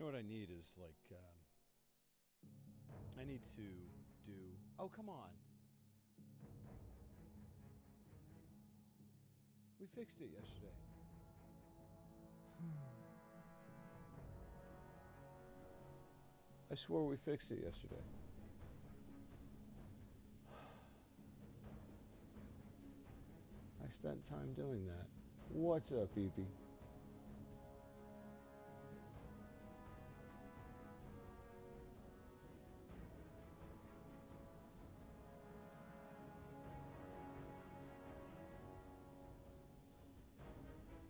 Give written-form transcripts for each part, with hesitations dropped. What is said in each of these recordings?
know what I need is like, I need to do. Oh, come on. We fixed it yesterday. I swore we fixed it yesterday. I spent time doing that. What's up, Evie?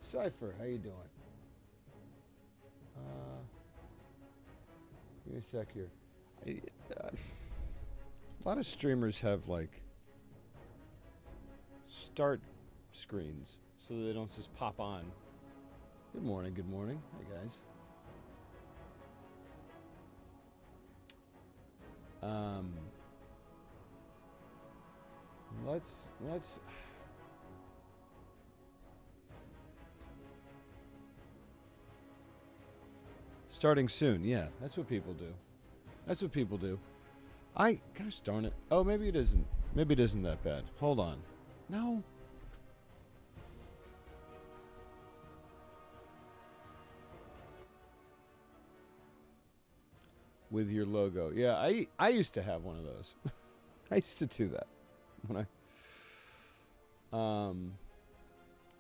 Cypher, how you doing? Give me a sec here. A lot of streamers have like start screens so that they don't just pop on. Good morning, good morning. Hey guys. Let's starting soon. Yeah, that's what people do. That's what people do. Gosh darn it. Oh, maybe it isn't. Maybe it isn't that bad. Hold on. No. With your logo. Yeah, I used to have one of those. I used to do that when I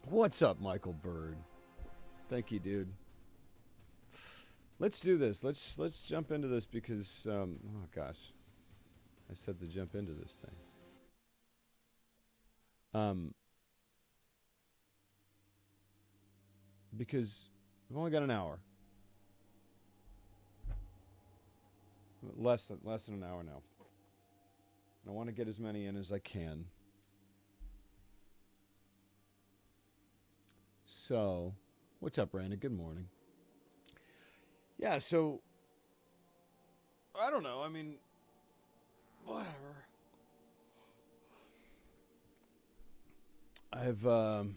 what's up, Michael Bird? Thank you, dude. Let's do this. Let's jump into this because oh gosh. I said to jump into this thing. Because we've only got an hour. Less than an hour now. And I want to get as many in as I can. So, what's up, Brandon? Good morning. Yeah, so I don't know. I mean, whatever. I'm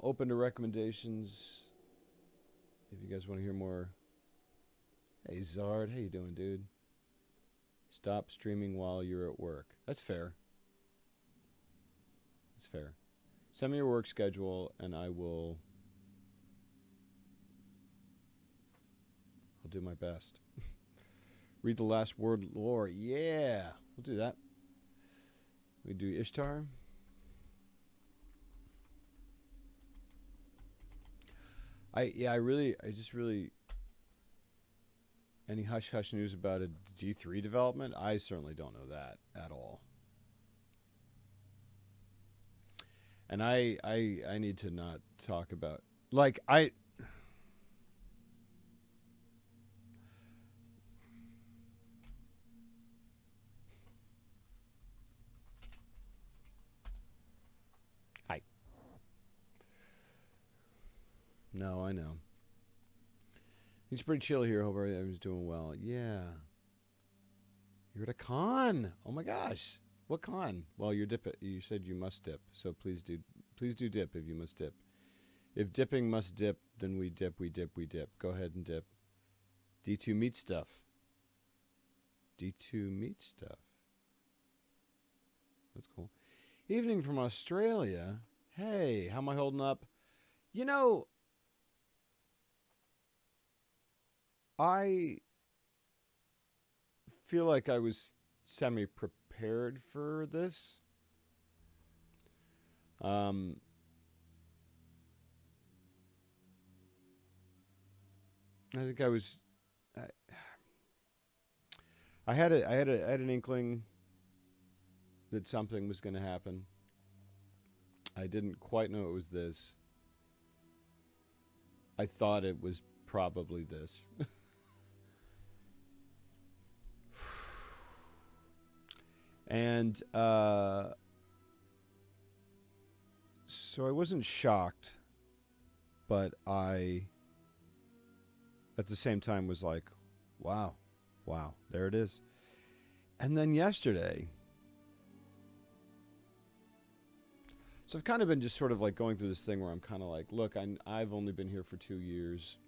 open to recommendations. If you guys want to hear more. Hey Zard, how you doing, dude? Stop streaming while you're at work. That's fair. That's fair. Send me your work schedule and I'll do my best. Read the last word lore. Yeah, we'll do that. We do Ishtar. I just really any hush hush news about a G3 development? I certainly don't know that at all. And I need to not talk about like Hi. No, I know. He's pretty chill here. Hope everyone's doing well. Yeah. You're at a con. Oh my gosh. What con? Well, you're dip. You said you must dip, so please do dip if you must dip. If dipping must dip, then we dip. Go ahead and dip. D2 meat stuff. D2 meat stuff. That's cool. Evening from Australia. Hey, how am I holding up? You know, I feel like I was semi-prepared for this. I think I was. I had an inkling that something was going to happen. I didn't quite know it was this. I thought it was probably this. And so I wasn't shocked, but I at the same time was like, wow, there it is. And then yesterday, so I've kind of been just sort of like going through this thing where I'm kind of like, look, I've only been here for 2 years.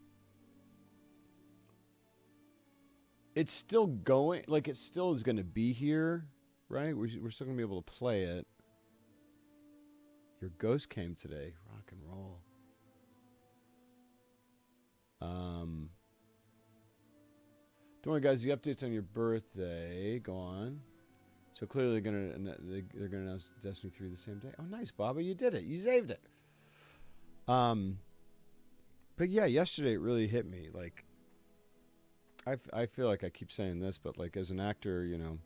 it's still going. Like, it still is going to be here, right? We're still going to be able to play it. Your ghost came today. Rock and roll. Don't worry, guys. The updates on your birthday. Go on. So clearly they're gonna announce Destiny 3 the same day. Oh, nice, Baba. You did it. You saved it. But yeah, yesterday it really hit me. Like, I feel like I keep saying this, but like as an actor, you know,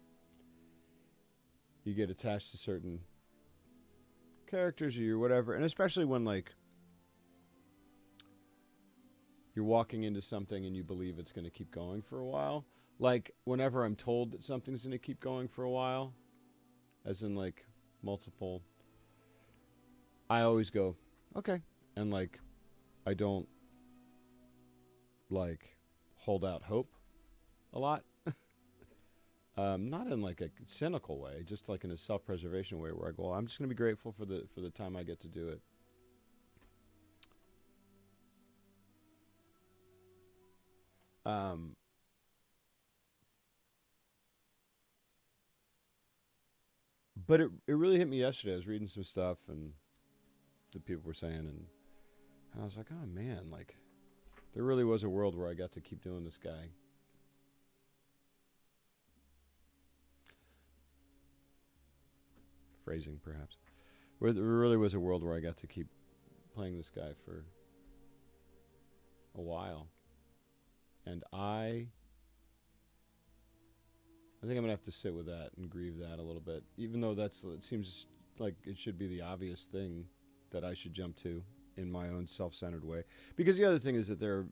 you get attached to certain characters or whatever, and especially when like you're walking into something and you believe it's going to keep going for a while. Like, whenever I'm told that something's going to keep going for a while, as in like multiple, I always go, okay. And like, I don't like hold out hope a lot. Not in like a cynical way, just like in a self-preservation way where I go, well, I'm just going to be grateful for the time I get to do it. But it really hit me yesterday. I was reading some stuff and the people were saying, and I was like, oh man, like there really was a world where I got to keep doing this guy. Phrasing, perhaps. Where there really was a world where I got to keep playing this guy for a while. And I think I'm going to have to sit with that and grieve that a little bit. Even though it seems like it should be the obvious thing that I should jump to in my own self-centered way. Because the other thing is that there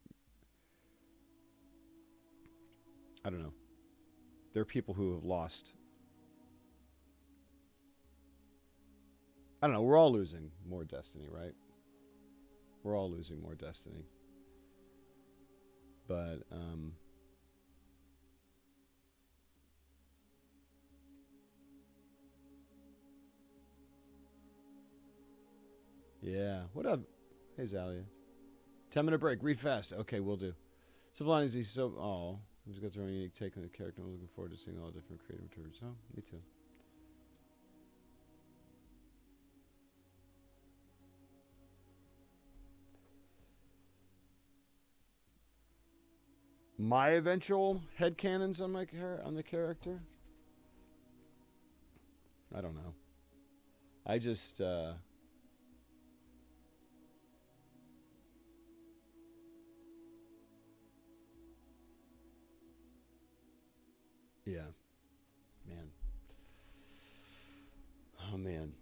are people who have lost. I don't know, we're all losing more destiny, right? We're all losing more destiny. But, yeah. What up? Hey, Zalia. 10-minute break. Read fast. Okay, we'll do. Sublime is so... Oh, he's got their own unique take on the character. I'm looking forward to seeing all the different creative materials. Oh, me too. My eventual headcanons on the character? I don't know. I just... yeah. Man. Oh, man.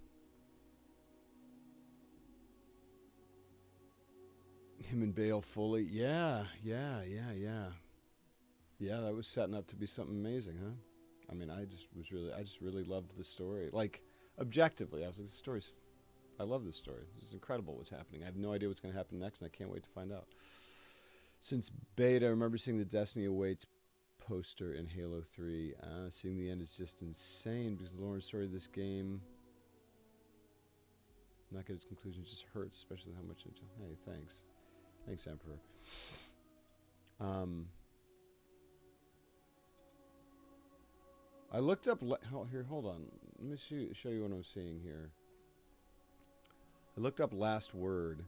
Him and Bale fully. Yeah. Yeah, that was setting up to be something amazing, huh? I mean, I just really loved the story. Like, objectively, I was like, I love this story. This is incredible what's happening. I have no idea what's going to happen next, and I can't wait to find out. Since beta, I remember seeing the Destiny Awaits poster in Halo 3. Seeing the end is just insane because the lore and story of this game, not get its conclusion, just hurts, especially how much it... Hey, thanks. Thanks, Emperor. I looked up... here, hold on. Let me show you what I'm seeing here. I looked up Last Word.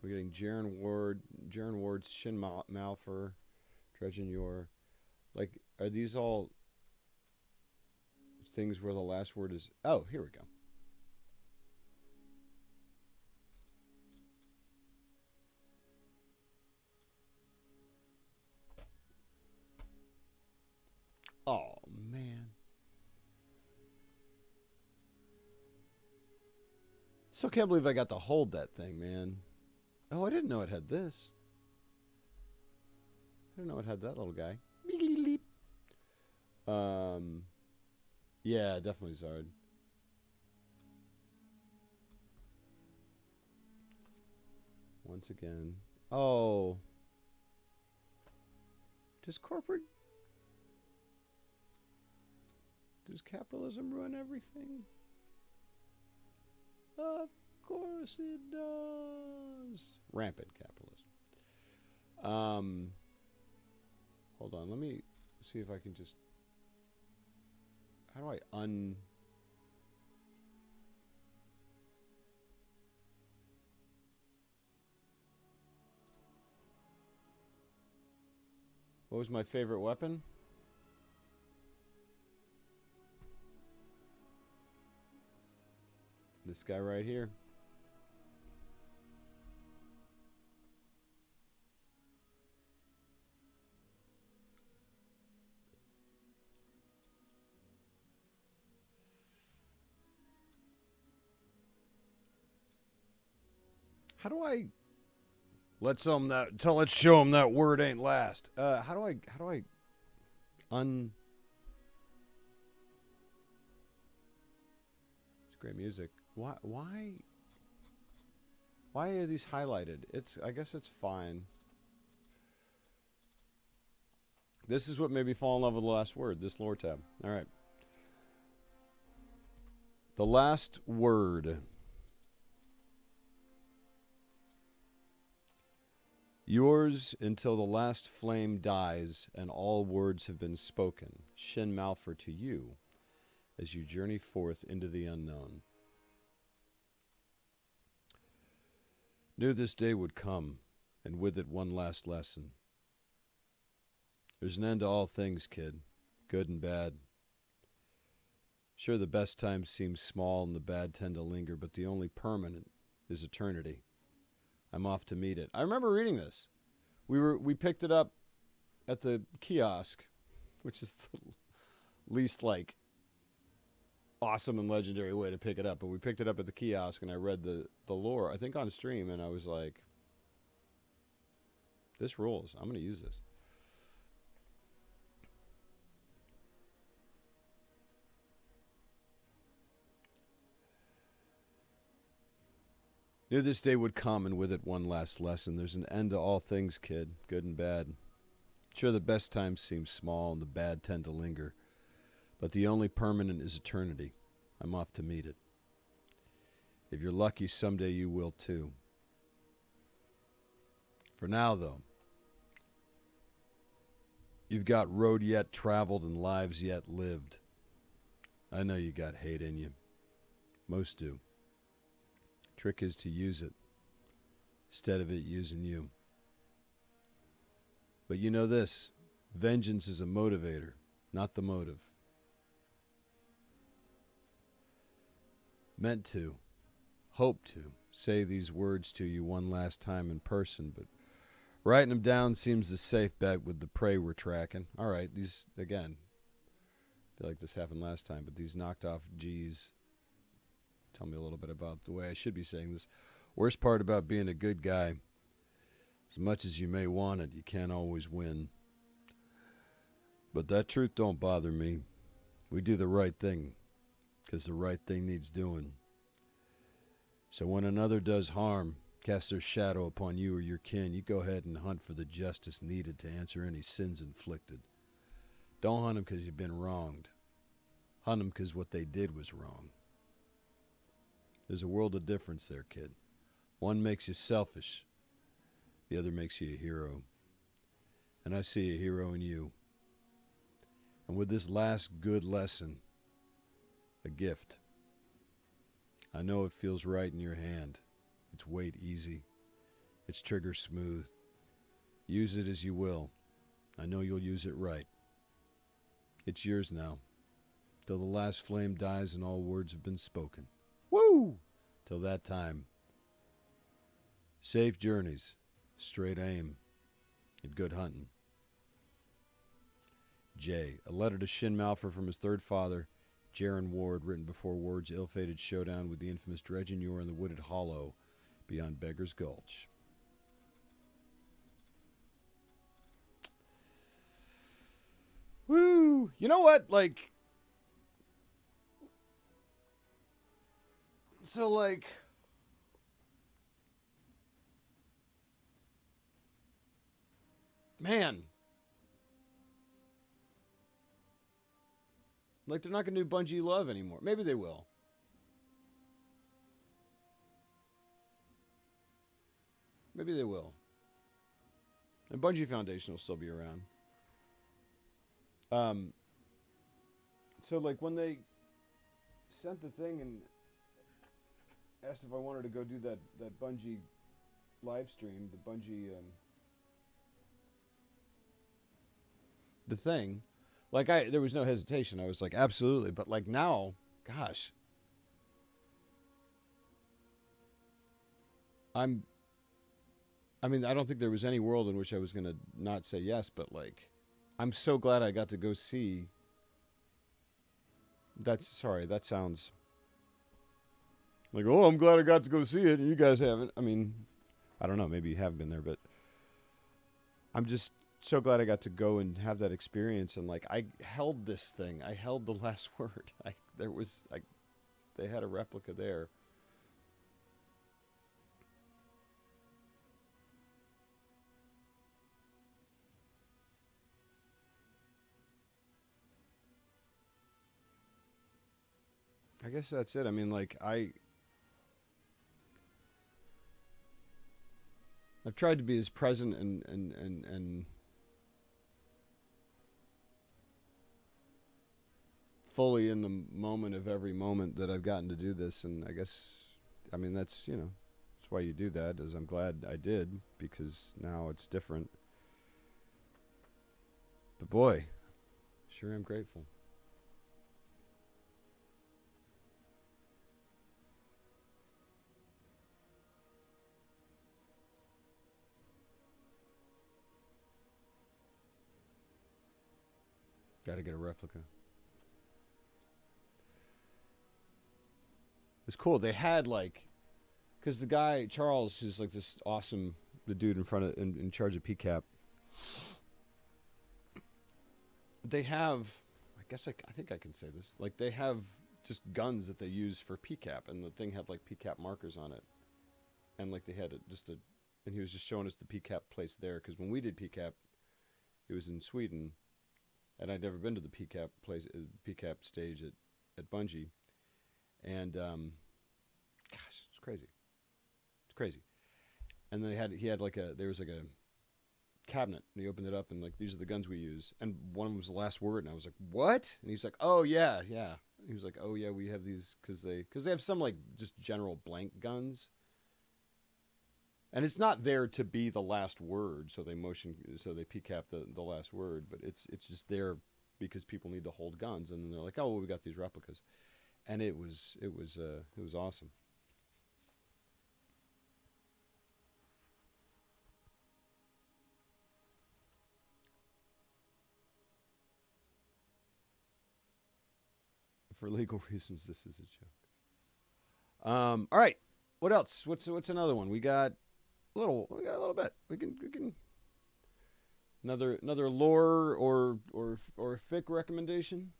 We're getting Jaren Ward's Shin Malphur, Dredgen Yor. Like, are these all things where the last word is... Oh, here we go. Oh, man. Still can't believe I got to hold that thing, man. Oh, I didn't know it had this. I didn't know it had that little guy. Yeah, definitely Zard. Once again. Oh. Does capitalism ruin everything? Of course it does. Rampant capitalism. Hold on, let me see if I can just... How do I un... What was my favorite weapon? This guy right here. How do I... Let's show them that word ain't last. How do I un... It's great music. Why are these highlighted? I guess it's fine. This is what made me fall in love with the last word, this lore tab. All right. The last word. Yours until the last flame dies and all words have been spoken. Shin Malphur to you as you journey forth into the unknown. Knew this day would come, and with it one last lesson. There's an end to all things, kid, good and bad. Sure, the best times seem small and the bad tend to linger, but the only permanent is eternity. I'm off to meet it. I remember reading this. We picked it up at the kiosk, which is the least like awesome and legendary way to pick it up. But we picked it up at the kiosk, and I read the lore, I think on stream, and I was like, this rules. I'm going to use this. Knew this day would come, and with it one last lesson. There's an end to all things, kid, good and bad. Sure, the best times seem small, and the bad tend to linger. But the only permanent is eternity. I'm off to meet it. If you're lucky, someday you will too. For now, though, you've got road yet traveled and lives yet lived. I know you got hate in you. Most do. Trick is to use it instead of it using you. But you know this, vengeance is a motivator, not the motive. Meant to, hope to, say these words to you one last time in person, but writing them down seems a safe bet with the prey we're tracking. All right, these, again, I feel like this happened last time, but these knocked off G's tell me a little bit about the way I should be saying this. Worst part about being a good guy, as much as you may want it, you can't always win. But that truth don't bother me. We do the right thing, because the right thing needs doing. So when another does harm, cast their shadow upon you or your kin, you go ahead and hunt for the justice needed to answer any sins inflicted. Don't hunt them because you've been wronged. Hunt them because what they did was wrong. There's a world of difference there, kid. One makes you selfish. The other makes you a hero. And I see a hero in you. And with this last good lesson, a gift. I know it feels right in your hand. Its weight easy. Its trigger smooth. Use it as you will. I know you'll use it right. It's yours now. Till the last flame dies and all words have been spoken. Woo! Till that time. Safe journeys, straight aim, and good hunting. J. A letter to Shin Malphur from his third father, Jaren Ward, written before Ward's ill-fated showdown with the infamous Dredgenyor in the wooded hollow beyond Beggar's Gulch. Woo! You know what? Like... So, like, man, like they're not going to do Bungie Love anymore. Maybe they will. Maybe they will. And Bungie Foundation will still be around. Um, so like when they sent the thing and asked if I wanted to go do that Bungie live stream, the Bungie the thing, like there was no hesitation. I was like, absolutely. But like now, gosh, I'm. I mean, I don't think there was any world in which I was gonna not say yes. But like, I'm so glad I got to go see. That's sorry. That sounds like, oh, I'm glad I got to go see it, and you guys haven't. I mean, I don't know. Maybe you have been there, but I'm just so glad I got to go and have that experience. And like, I held this thing. I held the last word. They had a replica there. I guess that's it. I mean, like I've tried to be as present and fully in the moment of every moment that I've gotten to do this. And I guess, I mean, that's that's why you do that. Is I'm glad I did because now it's different. But boy, sure am grateful. Got to get a replica. It's cool. They had like, because the guy Charles is like this awesome, the dude in front of in charge of PCAP. They have, I guess I think I can say this. Like they have just guns that they use for PCAP, and the thing had like PCAP markers on it, and like they had and he was just showing us the PCAP place there because when we did PCAP, it was in Sweden, and I'd never been to the PCAP place, PCAP stage at Bungie, and gosh, it's crazy. It's crazy. And he had like there was like a cabinet, and he opened it up, and like these are the guns we use, and one of them was the last word, and I was like, what? And he's like, oh yeah, yeah. He was like, oh yeah, we have these because they have some like just general blank guns, and it's not there to be the last word, so they PCAP the last word, but it's just there because people need to hold guns, and then they're like, oh well, we got these replicas, and it was awesome. For legal reasons, this is a joke. All right. What else? What's another one? We got a little bit. We can another lore or fic recommendation.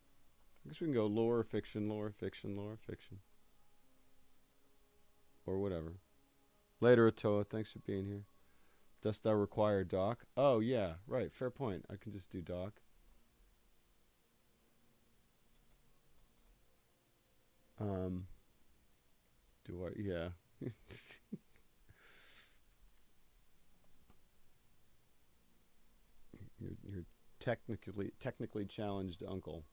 I guess we can go lore fiction, lore fiction, lore fiction, or whatever. Later, Atoa. Thanks for being here. Dost thou require doc? Oh yeah, right. Fair point. I can just do doc. Um, do I? Yeah. You're technically challenged, uncle.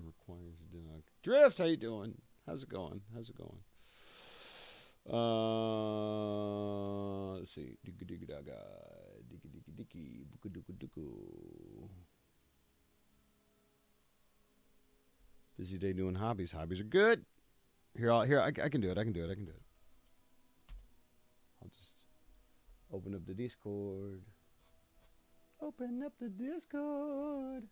Requires dog. Drift, how you doing? How's it going? How's it going? Let's see. Digga digga daga. Digga digga diggy. Buka duka duka. Busy day doing hobbies. Hobbies are good. I can do it. I can do it. I can do it. I'll just open up the Discord. Open up the Discord.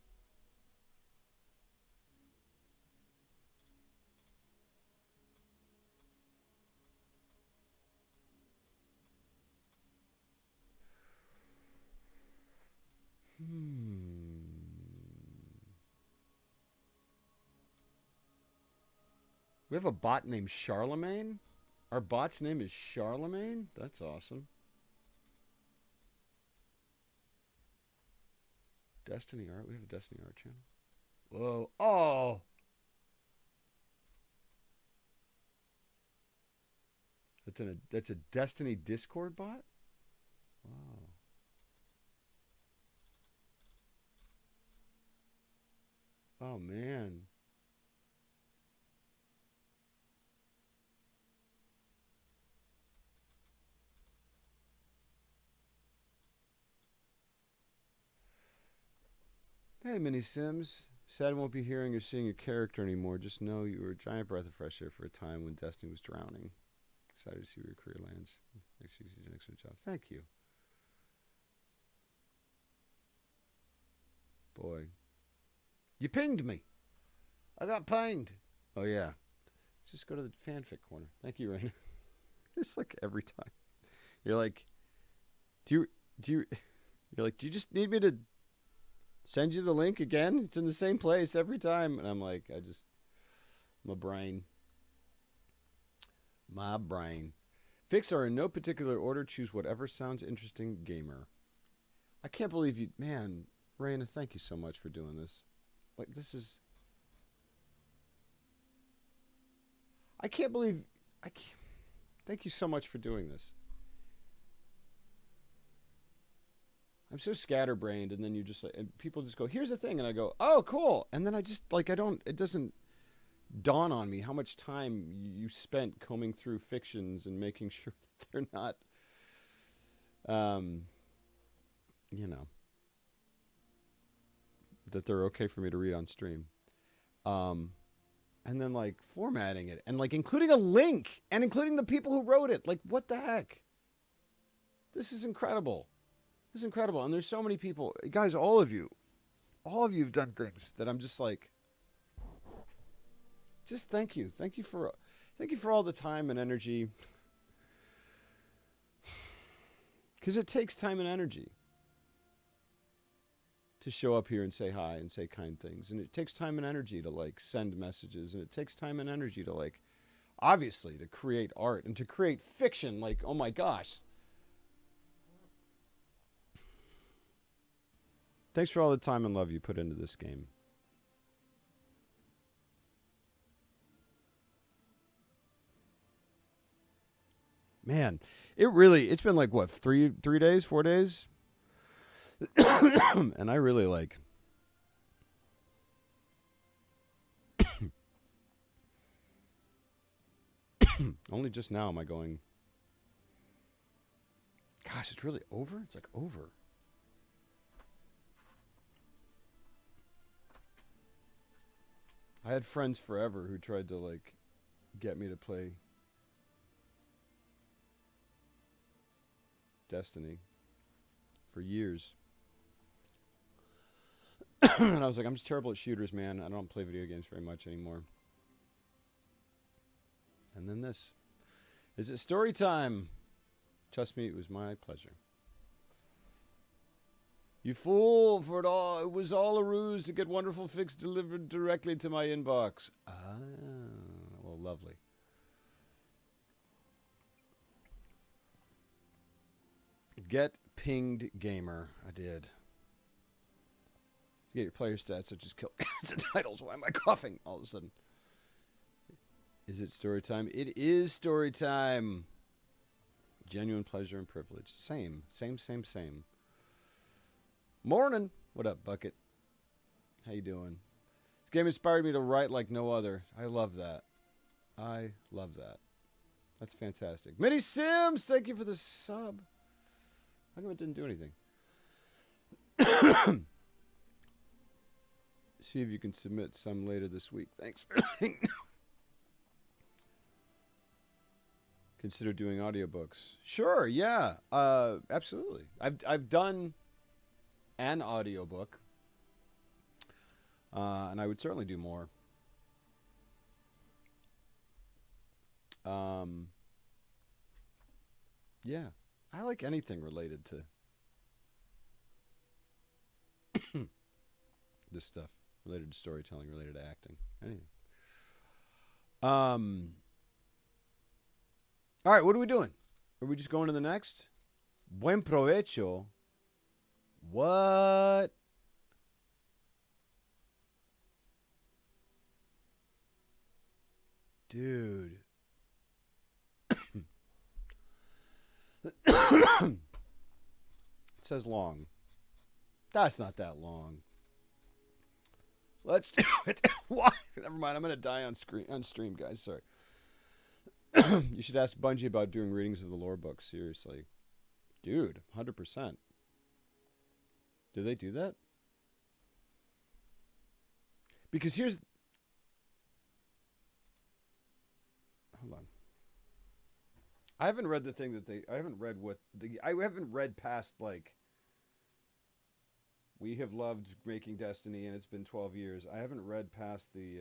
We have a bot named Charlemagne. Our bot's name is Charlemagne. That's awesome. Destiny Art. We have a Destiny Art channel. Whoa. Oh. That's a Destiny Discord bot? Wow. Oh, man. Hey, Mini Sims. Sad I won't be hearing or seeing your character anymore. Just know you were a giant breath of fresh air for a time when Destiny was drowning. Excited to see where your career lands. Next week's an excellent job. Thank you. Boy. You pinged me. I got pinged. Oh, yeah. Just go to the fanfic corner. Thank you, Raina. It's like every time. You're like, do you, you're like, do you just need me to send you the link again? It's in the same place every time. And I'm like, my brain. Fics are in no particular order. Choose whatever sounds interesting, gamer. I can't believe you, man, Raina, thank you so much for doing this. Like, this is, I can't believe, thank you so much for doing this. I'm so scatterbrained, and then you just, and people just go, here's the thing, and I go, oh, cool. And then I just, like, it doesn't dawn on me how much time you spent combing through fictions and making sure that they're not, that they're okay for me to read on stream. And then, like, formatting it, and, like, including a link, and including the people who wrote it. Like, what the heck? This is incredible. This is incredible. And there's so many people. Guys, all of you have done things that I'm just like, just thank you. Thank you for all the time and energy. Because it takes time and energy to show up here and say hi and say kind things. And it takes time and energy to, like, send messages. And it takes time and energy to, like, obviously, to create art and to create fiction. Like, oh my gosh. Thanks for all the time and love you put into this game. Man, it's been like, what, 3 days, 4 days? And I really, like, only just now am I going, gosh, it's really over? It's like over. I had friends forever who tried to, like, get me to play Destiny for years. And I was like, I'm just terrible at shooters, man. I don't play video games very much anymore. And then this. Is it story time? Trust me, it was my pleasure. You fool, for it was all a ruse to get wonderful fics delivered directly to my inbox. Ah, well, lovely. Get pinged gamer. I did. To get your player stats, such as kill titles. Why am I coughing all of a sudden? Is it story time? It is story time. Genuine pleasure and privilege. Same. Morning. What up, Bucket? How you doing? This game inspired me to write like no other. I love that. That's fantastic. Mini Sims, thank you for the sub. How come it didn't do anything? See if you can submit some later this week. Thanks for Consider doing audiobooks. Sure, yeah. Absolutely. I've done an audiobook. And I would certainly do more. Yeah. I like anything related to this stuff. Related to storytelling, related to acting. Anything. All right, what are we doing? Are we just going to the next? Buen provecho. What? Dude. It says long. That's not that long. Let's do it. Why? Never mind. I'm gonna die on stream, guys. Sorry. You should ask Bungie about doing readings of the lore book. Seriously, dude, 100%. Do they do that? Because here's. Hold on. I haven't read the thing that they. I haven't read what the. I haven't read past like. We have loved making Destiny, and it's been 12 years. I haven't read past the.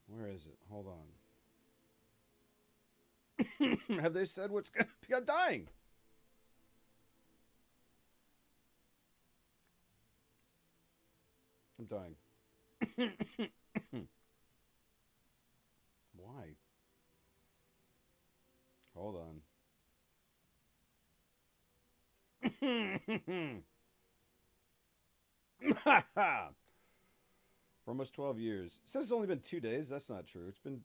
Where is it? Hold on. Have they said what's going to be? I'm dying. I'm dying. Why? Hold on. For almost 12 years. It says it's only been 2 days. That's not true. It's been.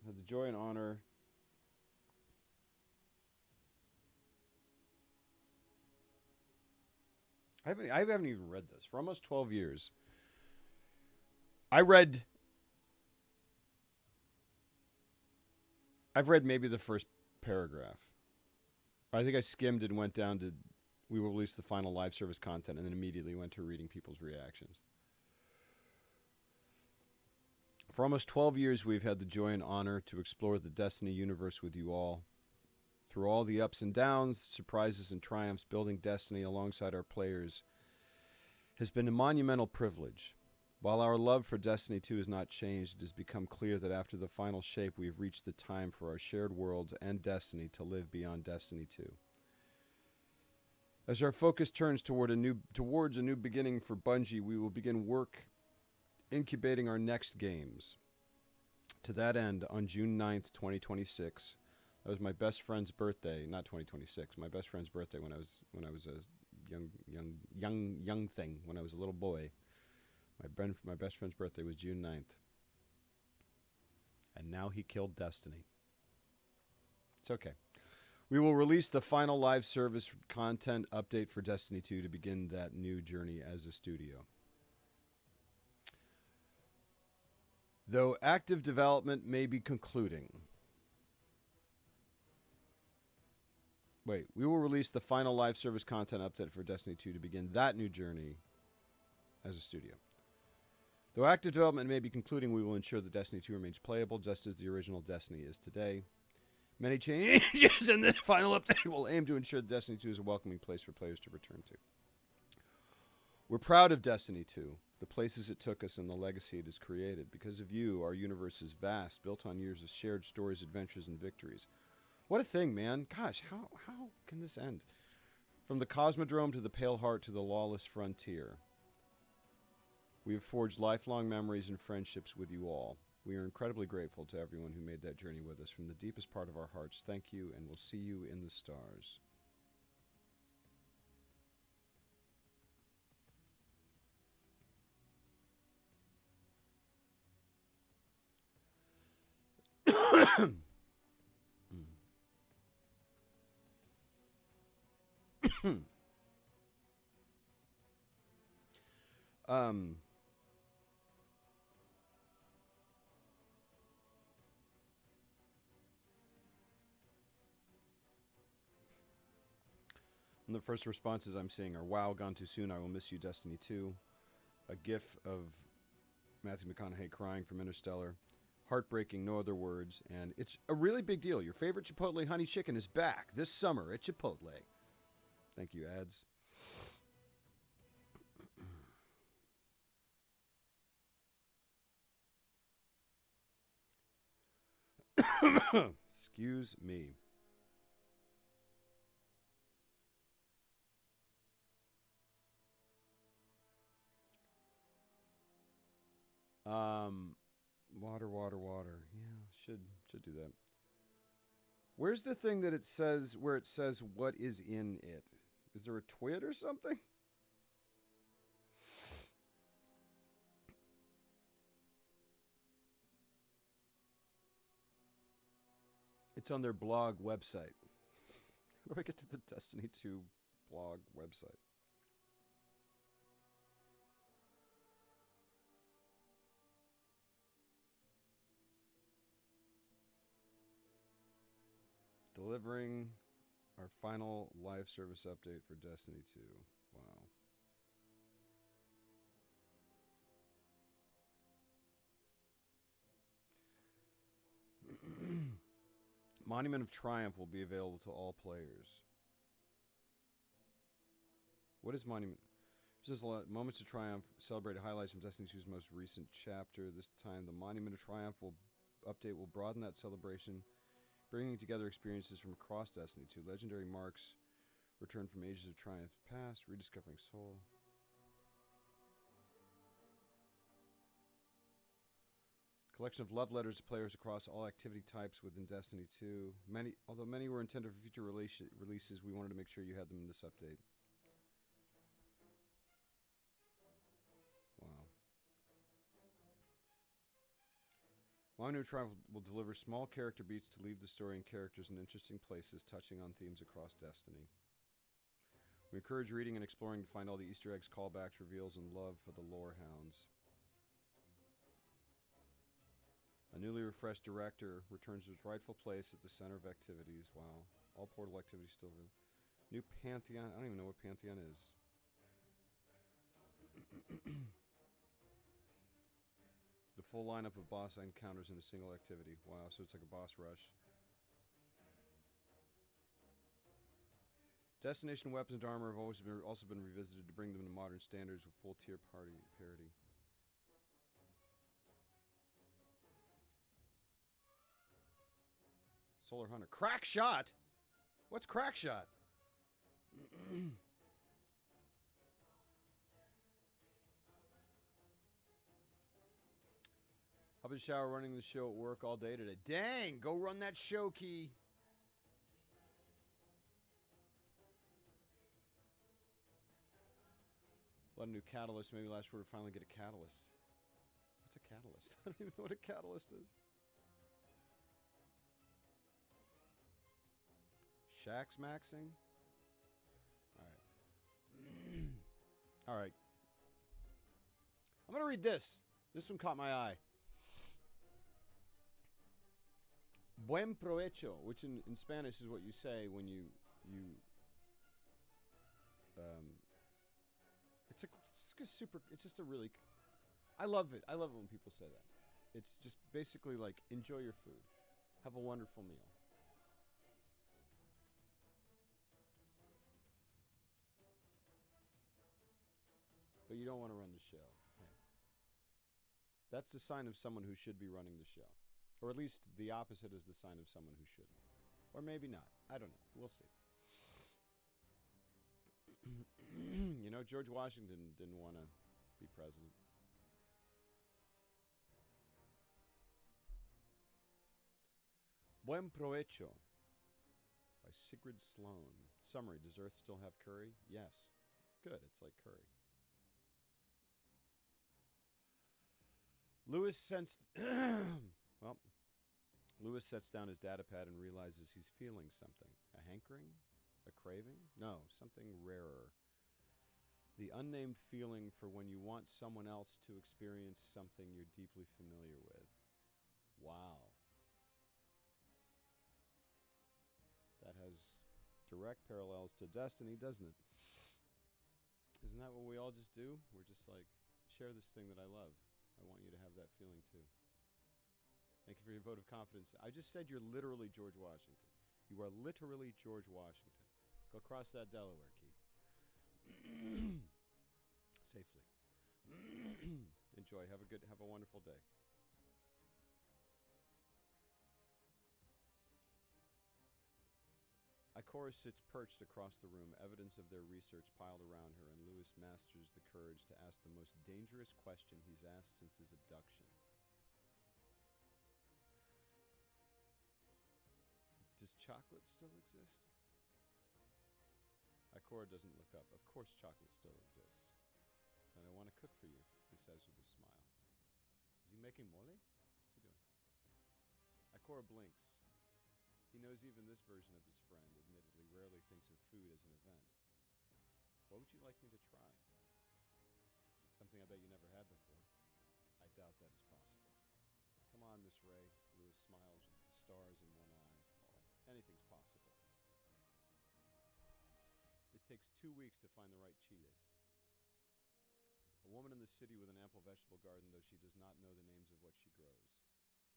Had the joy and honor. I haven't even read this. For almost 12 years. I've read maybe the first paragraph. I think I skimmed and went down to we will release the final live service content and then immediately went to reading people's reactions. For almost 12 years, we've had the joy and honor to explore the Destiny universe with you all. Through all the ups and downs, surprises and triumphs, building Destiny alongside our players has been a monumental privilege. While our love for Destiny 2 has not changed, it has become clear that after the final shape, we have reached the time for our shared worlds and Destiny to live beyond Destiny 2. As our focus turns towards a new beginning for Bungie, we will begin work incubating our next games. To that end, on June 9th, 2026, that was my best friend's birthday, not 2026, my best friend's birthday when I was a young thing, when I was a little boy. My best friend's birthday was June 9th. And now he killed Destiny. It's okay. We will release the final live service content update for Destiny 2 to begin that new journey as a studio. Though active development may be concluding. We will release the final live service content update for Destiny 2 to begin that new journey as a studio. Though active development may be concluding, we will ensure that Destiny 2 remains playable just as the original Destiny is today. Many changes in this final update will aim to ensure that Destiny 2 is a welcoming place for players to return to. We're proud of Destiny 2, the places it took us and the legacy it has created. Because of you, our universe is vast, built on years of shared stories, adventures, and victories. What a thing, man. Gosh, how can this end? From the Cosmodrome to the Pale Heart to the Lawless Frontier. We have forged lifelong memories and friendships with you all. We are incredibly grateful to everyone who made that journey with us. From the deepest part of our hearts, thank you, and we'll see you in the stars. And the first responses I'm seeing are, wow, gone too soon, I will miss you, Destiny 2. A gif of Matthew McConaughey crying from Interstellar. Heartbreaking, no other words. And it's a really big deal. Your favorite Chipotle honey chicken is back this summer at Chipotle. Thank you, ads. Excuse me. Water. Yeah, should do that. Where's the thing that it says where it says what is in it? Is there a twit or something? It's on their blog website. How do I get to the Destiny 2 blog website? Delivering our final live service update for Destiny 2. Wow. Monument of Triumph will be available to all players. What is Monument? This is Moments of Triumph celebrate highlights from Destiny 2's most recent chapter. This time, the Monument of Triumph update will broaden that celebration, bringing together experiences from across Destiny 2. Legendary marks return from ages of Triumph past, rediscovering Soul. Collection of love letters to players across all activity types within Destiny 2. Although many were intended for future releases, we wanted to make sure you had them in this update. Wow. Monument of Triumph will deliver small character beats to leave the story and characters in interesting places, touching on themes across Destiny. We encourage reading and exploring to find all the Easter eggs, callbacks, reveals, and love for the lore hounds. A newly refreshed director returns to its rightful place at the center of activities. Wow. All portal activities still available. New Pantheon. I don't even know what Pantheon is. The full lineup of boss encounters in a single activity. Wow, so it's like a boss rush. Destination weapons and armor have also been revisited to bring them to modern standards with full tier parity. Solar Hunter. Crack shot? What's crack shot? I've been shower running the show at work all day today. Dang, go run that show, Key. A lot of new catalysts. Maybe last year we'll finally get a catalyst. What's a catalyst? I don't even know what a catalyst is. Shax maxing? Alright. Alright. I'm going to read this. This one caught my eye. Buen provecho, which in Spanish is what you say when you it's just a really, I love it when people say that. It's just basically like, enjoy your food. Have a wonderful meal. But you don't want to run the show. Hey. That's the sign of someone who should be running the show. Or at least the opposite is the sign of someone who shouldn't. Or maybe not. I don't know. We'll see. You know, George Washington didn't want to be president. Buen provecho by Sigrid Sloan. Summary, does Earth still have curry? Yes. Good, it's like curry. Lewis sensed... Well, Lewis sets down his datapad and realizes he's feeling something. A hankering? A craving? No, something rarer. The unnamed feeling for when you want someone else to experience something you're deeply familiar with. Wow. That has direct parallels to Destiny, doesn't it? Isn't that what we all just do? We're just like, share this thing that I love. I want you to have that feeling too. Thank you for your vote of confidence. I just said you're literally George Washington. You are literally George Washington. Go cross that Delaware Key. Safely. Enjoy. Have a wonderful day. Ikora sits perched across the room, evidence of their research piled around her, and Lewis masters the courage to ask the most dangerous question he's asked since his abduction. Does chocolate still exist? Ikora doesn't look up. Of course chocolate still exists. And I want to cook for you, he says with a smile. Is he making mole? What's he doing? Ikora blinks. He knows even this version of his friend, admittedly, rarely thinks of food as an event. What would you like me to try? Something I bet you never had before. I doubt that is possible. Come on, Miss Ray. Lewis smiles with the stars in one eye. Oh, anything's possible. It takes 2 weeks to find the right chiles. A woman in the city with an ample vegetable garden, though she does not know the names of what she grows.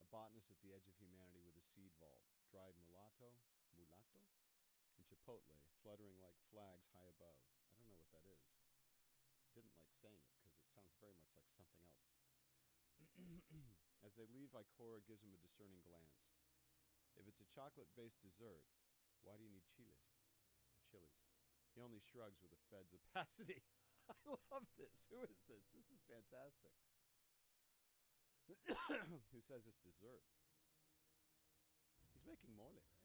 A botanist at the edge of humanity with a seed vault. Dried mulatto, and chipotle, fluttering like flags high above. I don't know what that is. Didn't like saying it because it sounds very much like something else. As they leave, Ikora gives him a discerning glance. If it's a chocolate-based dessert, why do you need chilies? He only shrugs with a Fed's opacity. I love this. Who is this? This is fantastic. Who says it's dessert? He's making mole, right?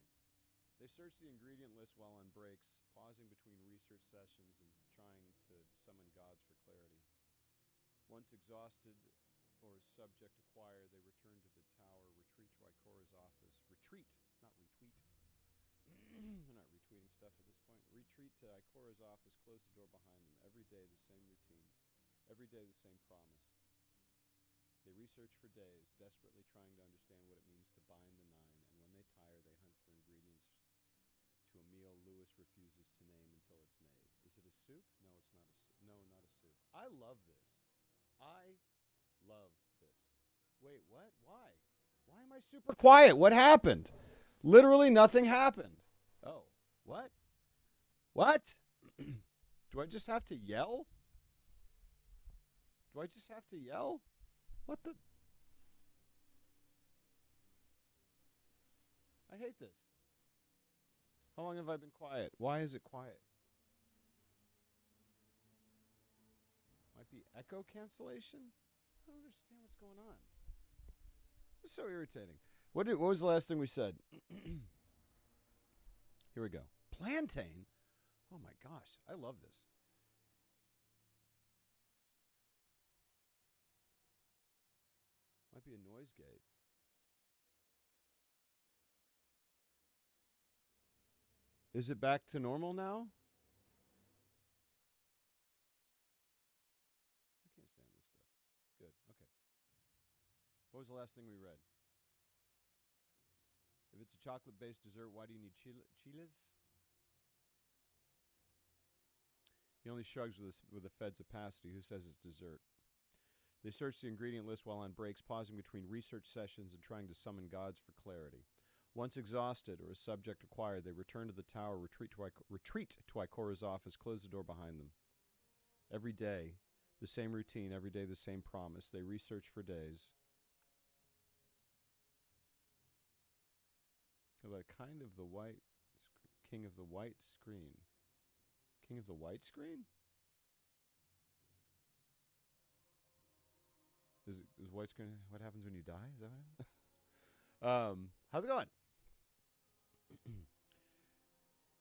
They search the ingredient list while on breaks, pausing between research sessions and trying to summon gods for clarity. Once exhausted or subject acquired, they return to the tower, retreat to Ikora's office. Retreat, not retweet. We're not retweeting stuff at this point. Retreat to Ikora's office, close the door behind them. Every day the same routine. Every day the same promise. They research for days, desperately trying to understand what it means to bind the nine, and when they tire, they hunt for ingredients to a meal Lewis refuses to name until it's made. Is it a soup? No, it's not a soup. No, not a soup. I love this. I love this. Wait, what? Why? Why am I super quiet? What happened? Literally nothing happened. Oh, what? What? Do I just have to yell? Do I just have to yell? What the? I hate this. How long have I been quiet? Why is it quiet? Might be echo cancellation? I don't understand what's going on. It's so irritating. What was the last thing we said? Here we go. Plantain? Oh my gosh. I love this. Might be a noise gate. Is it back to normal now? I can't stand this stuff. Good. Okay. What was the last thing we read? If it's a chocolate-based dessert, why do you need chiles? He only shrugs with a Fed's opacity. Who says it's dessert? They search the ingredient list while on breaks, pausing between research sessions and trying to summon gods for clarity. Once exhausted or a subject acquired, they return to the tower, retreat to Ikora's office, close the door behind them. Every day, the same routine, every day the same promise. They research for days. Like kind of the white, king of the white screen. King of the white screen? Is white screen what happens when you die? Is that what happens? How's it going?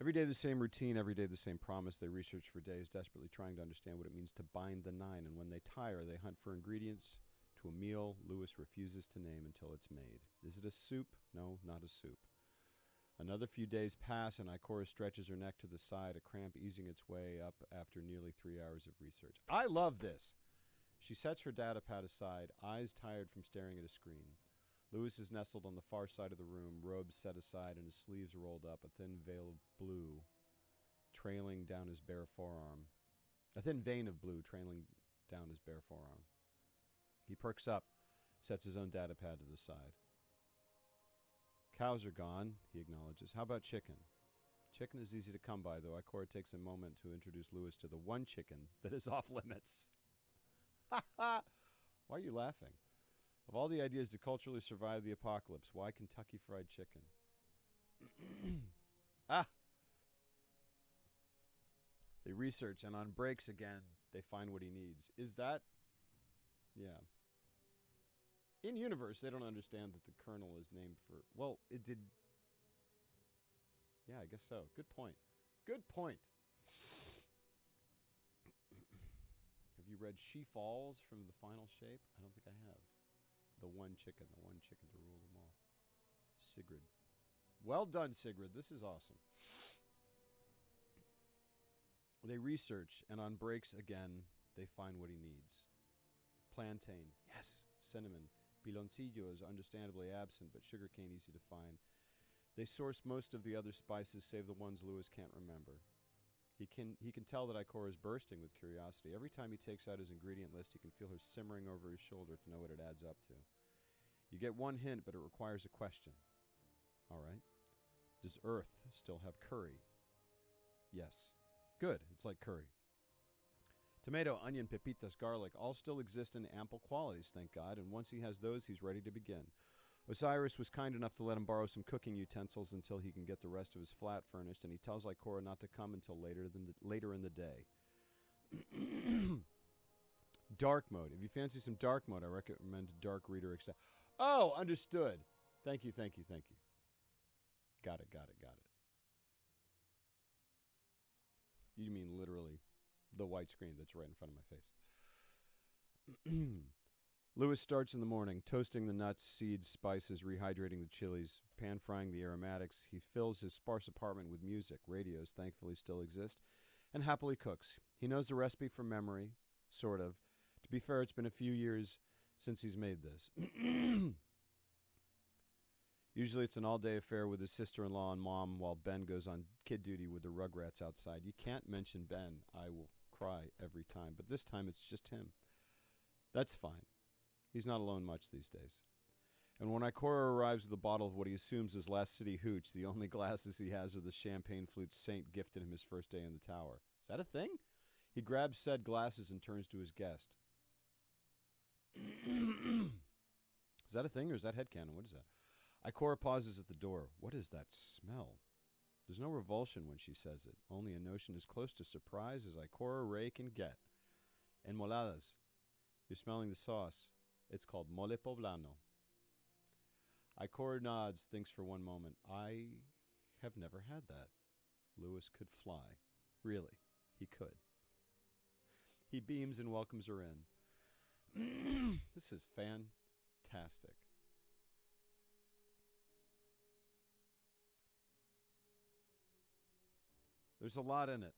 Every day the same routine, every day the same promise. They research for days, desperately trying to understand what it means to bind the nine. And when they tire, they hunt for ingredients to a meal Lewis refuses to name until it's made. Is it a soup? No, not a soup. Another few days pass, and Ikora stretches her neck to the side, a cramp easing its way up after nearly 3 hours of research. I love this. She sets her data pad aside, eyes tired from staring at a screen. Lewis is nestled on the far side of the room, robes set aside and his sleeves rolled up, a thin veil of blue trailing down his bare forearm. A thin vein of blue trailing down his bare forearm. He perks up, sets his own data pad to the side. Cows are gone, he acknowledges. How about chicken? Chicken is easy to come by, though. Ikora takes a moment to introduce Lewis to the one chicken that is off limits. Why are you laughing? Of all the ideas to culturally survive the apocalypse, why Kentucky Fried Chicken? They research, and on breaks again, they find what he needs. Is that? Yeah. In universe, they don't understand that the kernel is named for... Well, it did... Yeah, I guess so. Good point. Good point. Have you read She Falls from The Final Shape? I don't think I have. The one chicken to rule them all. Sigrid. Well done, Sigrid. This is awesome. They research, and on breaks again, they find what he needs. Plantain, yes. Cinnamon. Piloncillo is understandably absent, but sugarcane easy to find. They source most of the other spices, save the ones Lewis can't remember. He can tell that Ikora is bursting with curiosity. Every time he takes out his ingredient list, he can feel her simmering over his shoulder to know what it adds up to. You get one hint, but it requires a question. All right. Does Earth still have curry? Yes. Good. It's like curry. Tomato, onion, pepitas, garlic all still exist in ample quantities, thank God, and once he has those, he's ready to begin. Osiris was kind enough to let him borrow some cooking utensils until he can get the rest of his flat furnished, and he tells Ikora not to come until later in the day. Dark mode. If you fancy some dark mode, I recommend Dark Reader Extend. Oh, understood. Thank you. Got it. You mean literally the white screen that's right in front of my face. Lewis starts in the morning, toasting the nuts, seeds, spices, rehydrating the chilies, pan-frying the aromatics. He fills his sparse apartment with music. Radios thankfully still exist, and happily cooks. He knows the recipe from memory, sort of. To be fair, it's been a few years since he's made this. Usually it's an all-day affair with his sister-in-law and mom while Ben goes on kid duty with the Rugrats outside. You can't mention Ben. I will cry every time. But this time it's just him. That's fine. He's not alone much these days. And when Ikora arrives with a bottle of what he assumes is Last City Hooch, the only glasses he has are the champagne flute Saint gifted him his first day in the tower. Is that a thing? He grabs said glasses and turns to his guest. Is that a thing or is that headcanon? What is that? Ikora pauses at the door. What is that smell? There's no revulsion when she says it, only a notion as close to surprise as Ikora Ray can get. Enmoladas. You're smelling the sauce. It's called mole poblano. Ikora nods, thinks for one moment. I have never had that. Lewis could fly. Really, he could. He beams and welcomes her in. This is fantastic. There's a lot in it.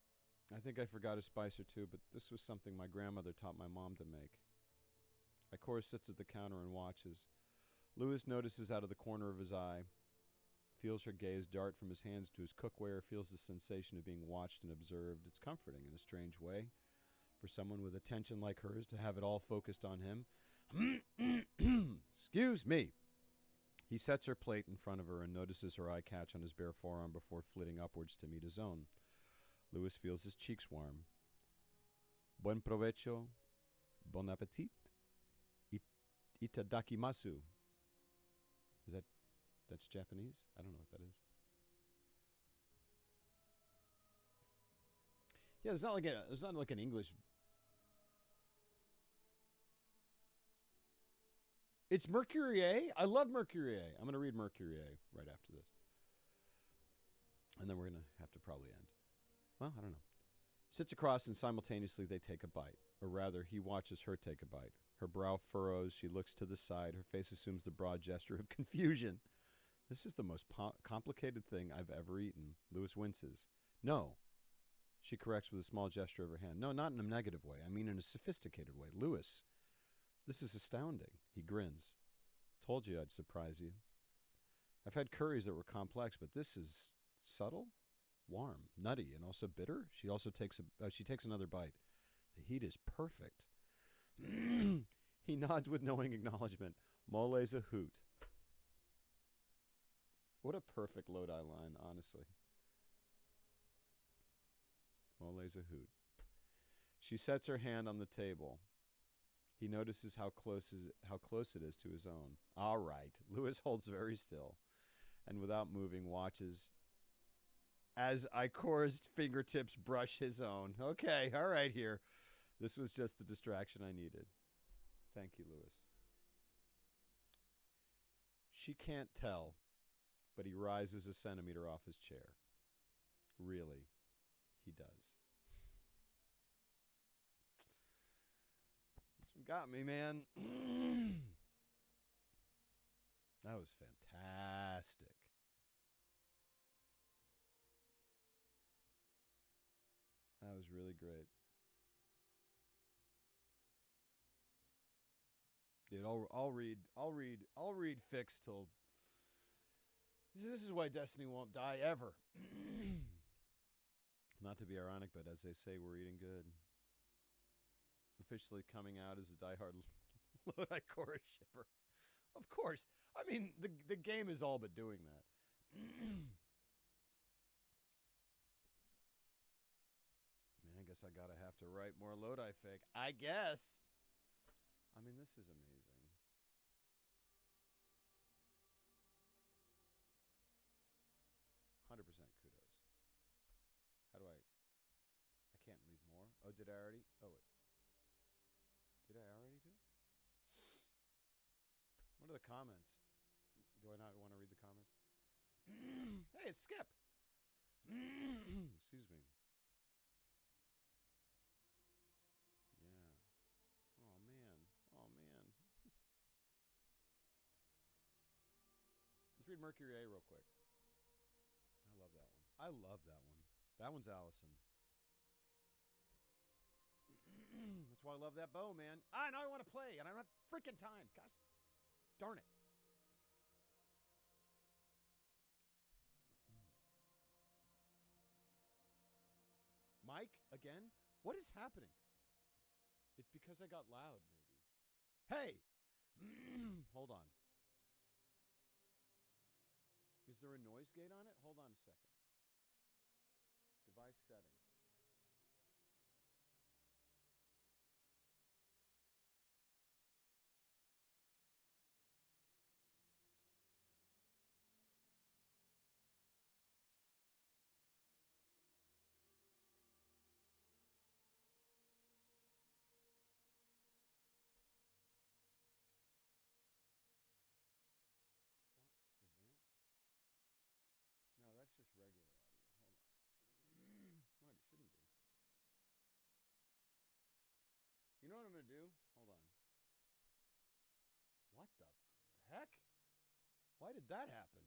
I think I forgot a spice or two, but this was something my grandmother taught my mom to make. Ikora sits at the counter and watches. Lewis notices out of the corner of his eye, feels her gaze dart from his hands to his cookware, feels the sensation of being watched and observed. It's comforting in a strange way for someone with attention like hers to have it all focused on him. Excuse me. He sets her plate in front of her and notices her eye catch on his bare forearm before flitting upwards to meet his own. Lewis feels his cheeks warm. Buen provecho, bon appetit, itadakimasu. That's Japanese? I don't know what that is. Yeah, it's not like an English. It's Mercurier. I love Mercurier. I'm going to read Mercurier right after this. And then we're going to have to probably end. Well, I don't know. Sits across and simultaneously they take a bite. Or rather, he watches her take a bite. Her brow furrows. She looks to the side. Her face assumes the broad gesture of confusion. This is the most complicated thing I've ever eaten. Lewis winces. No. She corrects with a small gesture of her hand. No, not in a negative way. I mean in a sophisticated way. Lewis, this is astounding. He grins. Told you I'd surprise you. I've had curries that were complex, but this is subtle, warm, nutty, and also bitter. She also takes another bite. The heat is perfect. He nods with knowing acknowledgement. Mole's a hoot. What a perfect Lodi line, honestly. Mole's a hoot. She sets her hand on the table. He notices how close it is to his own. All right. Lewis holds very still and without moving watches as Ikora's fingertips brush his own. Okay, all right here. This was just the distraction I needed. Thank you, Lewis. She can't tell, but he rises a centimeter off his chair. Really, he does. This one got me, man. That was fantastic. was really great. Dude, I'll read Fics till this is why Destiny won't die ever. Not to be ironic, but as they say, we're eating good. Officially coming out as a diehard Lodi Chorus shipper. Of course. I mean, the game is all but doing that. Man, I guess I gotta have to write more Lodi fic. I guess. I mean, this is amazing. $100% kudos. How do I can't leave more. Oh, did I already? Oh, wait. Did I already do it? What are the comments? Do I not want to read the comments? Hey, it's Skip. Excuse me. Yeah. Oh, man. Oh, man. Let's read Mercury A real quick. I love that one. I love that one. That one's Allison. That's why I love that bow, man. Ah, now I want to play, and I don't have freaking time. Gosh darn it. Mike, again? What is happening? It's because I got loud, maybe. Hey! Hold on. Is there a noise gate on it? Hold on a second. Device settings. What? Advanced? No, that's just regular audio. Hold on. What? It shouldn't be. You know what I'm going to do? Hold on. What the heck? Why did that happen?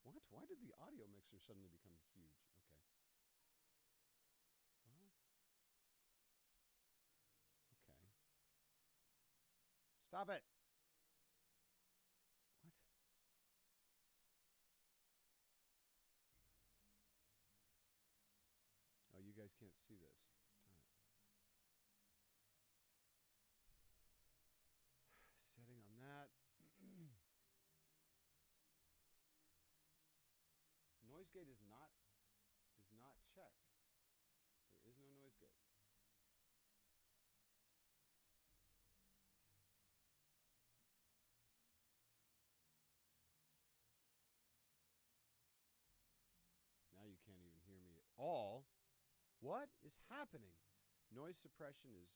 What? Why did the audio mixer suddenly become huge? Okay. Well. Okay. Stop it. What? Oh, you guys can't see this. Darn it. Setting on that. Noise gate is not checked. There is no noise gate. Now you can't even hear me at all. What is happening? Noise suppression is...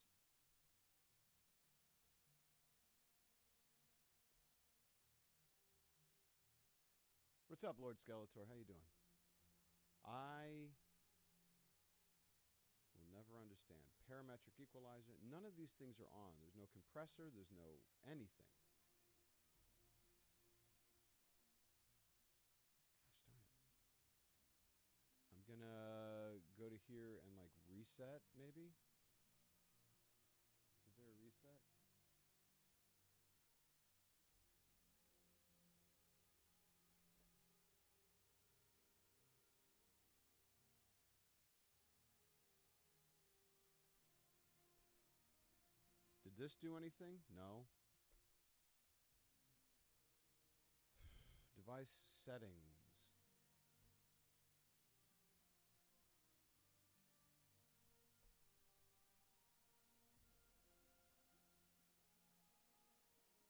What's up, Lord Skeletor? How you doing? I will never understand. Parametric equalizer. None of these things are on. There's no compressor. There's no anything. Gosh darn it. I'm gonna go to here and like reset, maybe? Is there a reset? Did this do anything? No. Device settings.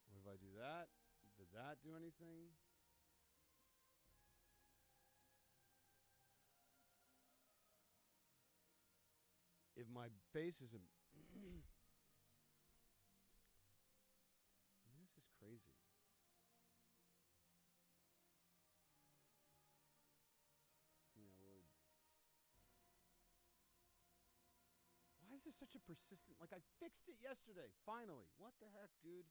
What if I do that? Did that do anything? If my face isn't... I mean, this is crazy. Yeah, word. Why is this such a persistent... Like, I fixed it yesterday, finally. What the heck, dude?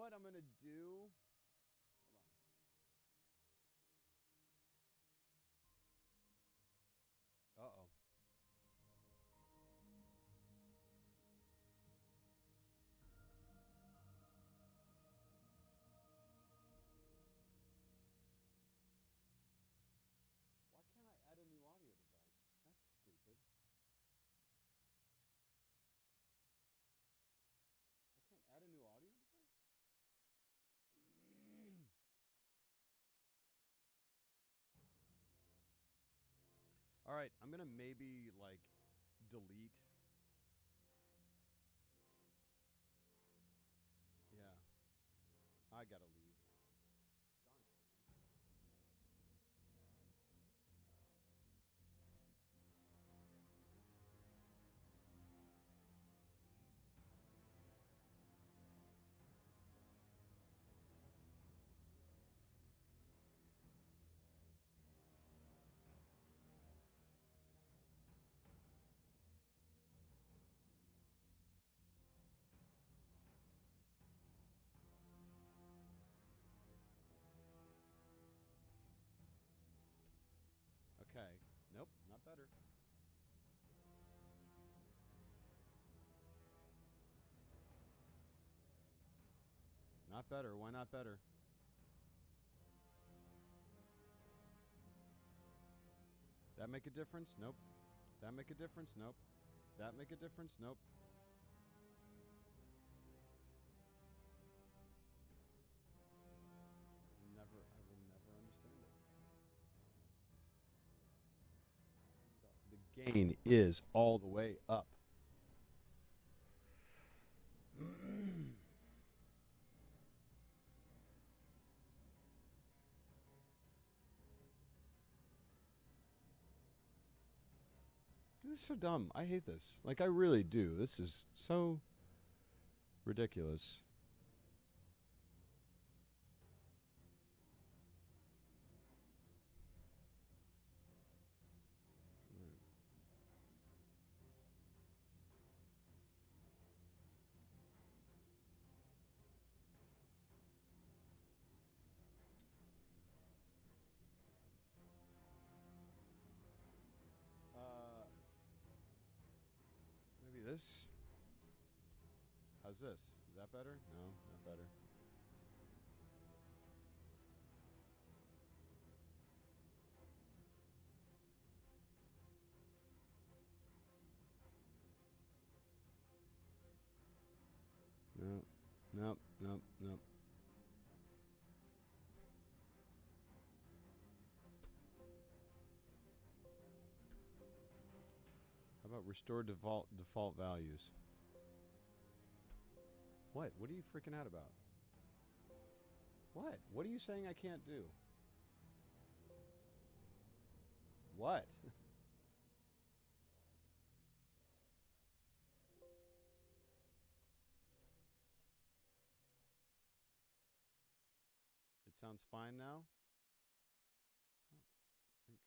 what I'm gonna do? Hold on. Uh-oh. Why can't I add a new audio device? That's stupid. I can't add a new audio device? All right, I'm going to maybe, like, delete. Yeah. I got to leave. Darn it, man. Okay. Nope, not better. Not better. Why not better? That make a difference? Nope. That make a difference? Nope. That make a difference? Nope. I will never understand it. The gain is all the way up. This is so dumb. I hate this. Like, I really do. This is so ridiculous. Maybe this. How's this? Is that better? No, not better. No, nope, nope, nope. How about restore default values? What? What are you freaking out about? What? What are you saying I can't do? What? It sounds fine now? I don't think.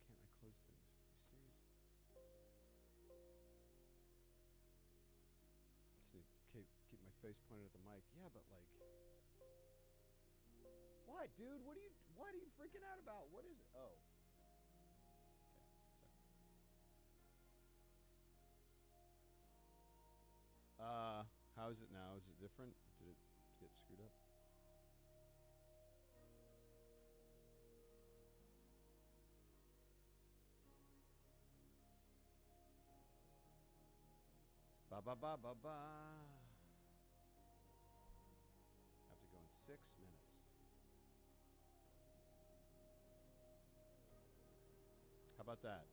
Why can't I close things? Are you serious? Just need to keep my face pointed at the mic. Yeah, but like. What, dude? What are you freaking out about? What is it? Oh. Okay, sorry. How is it now? Is it different? Did it get screwed up? Ba ba ba ba ba. Have to go in 6 minutes. How about that?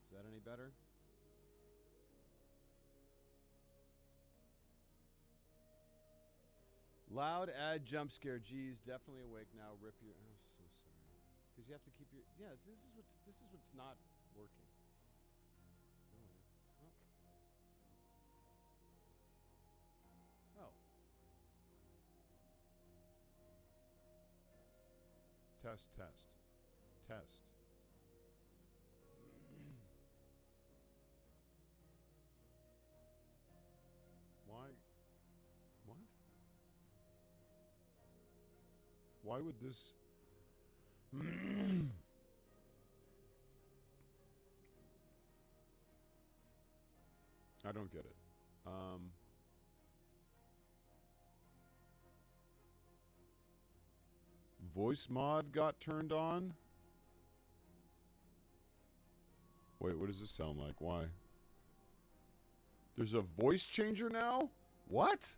Is that any better? Loud ad jump scare. Geez, definitely awake now. Rip your. I'm so sorry. Because you have to keep your. Yes, this is what's not working. Oh. Test. Why would this... I don't get it. Voice mod got turned on? Wait, what does this sound like? Why? There's a voice changer now? What?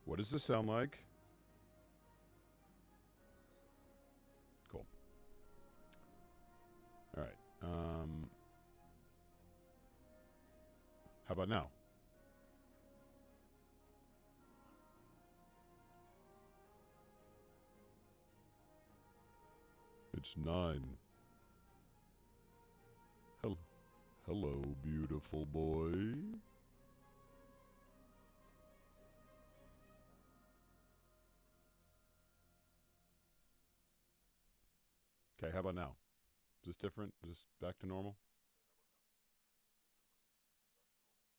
What does this sound like? Cool. All right. How about now? It's 9. Hello, beautiful boy. Okay, how about now? Is this different? Is this back to normal?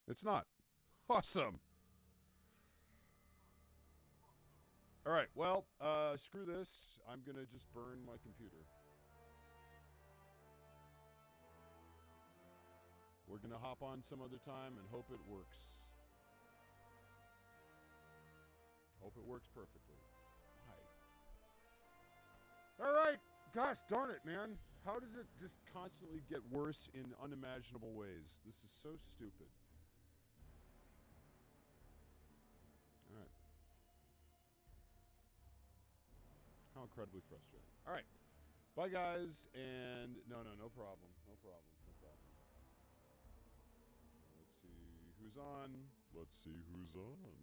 It's not. Awesome. All right, well, screw this. I'm going to just burn my computer. We're going to hop on some other time and hope it works. Hope it works perfectly. Hi. All right. Gosh darn it, man. How does it just constantly get worse in unimaginable ways? This is so stupid. All right. How incredibly frustrating. All right. Bye, guys. And no problem. No problem. Let's see who's on. Let's see who's on.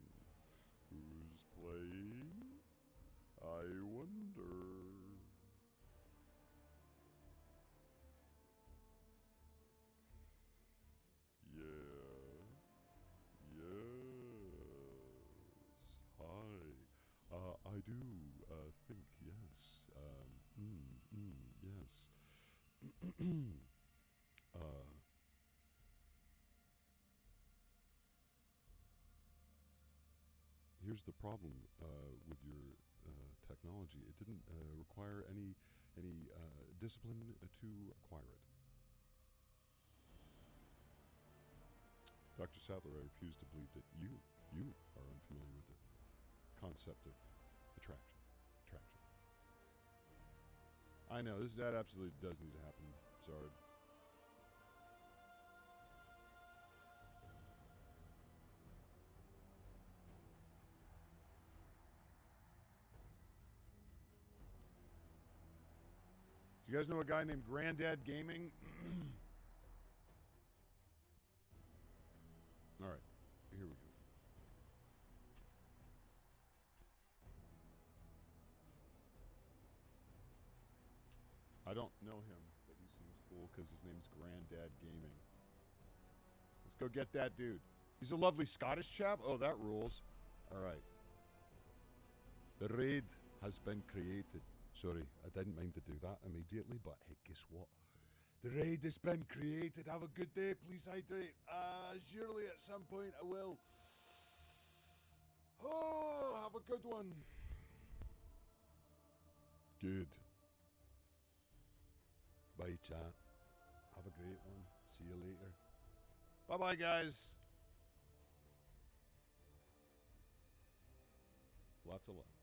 Who's playing? I wonder. Yeah. Yes. Hi. I do think yes. Yes. Here's the problem with your technology. It didn't require any discipline to acquire it. Dr. Sadler, I refuse to believe that you are unfamiliar with the concept of attraction. I know, that absolutely does need to happen. Sorry. Do you guys know a guy named Granddad Gaming? All right, here we go. I don't know him, but he seems cool because his name's Granddad Gaming. Let's go get that dude. He's a lovely Scottish chap. Oh, that rules. All right. The raid has been created. Sorry, I didn't mean to do that immediately, but hey, guess what? The raid has been created. Have a good day. Please hydrate. Surely at some point I will. Oh, have a good one. Good. Bye, chat. Have a great one. See you later. Bye-bye, guys. Lots of love.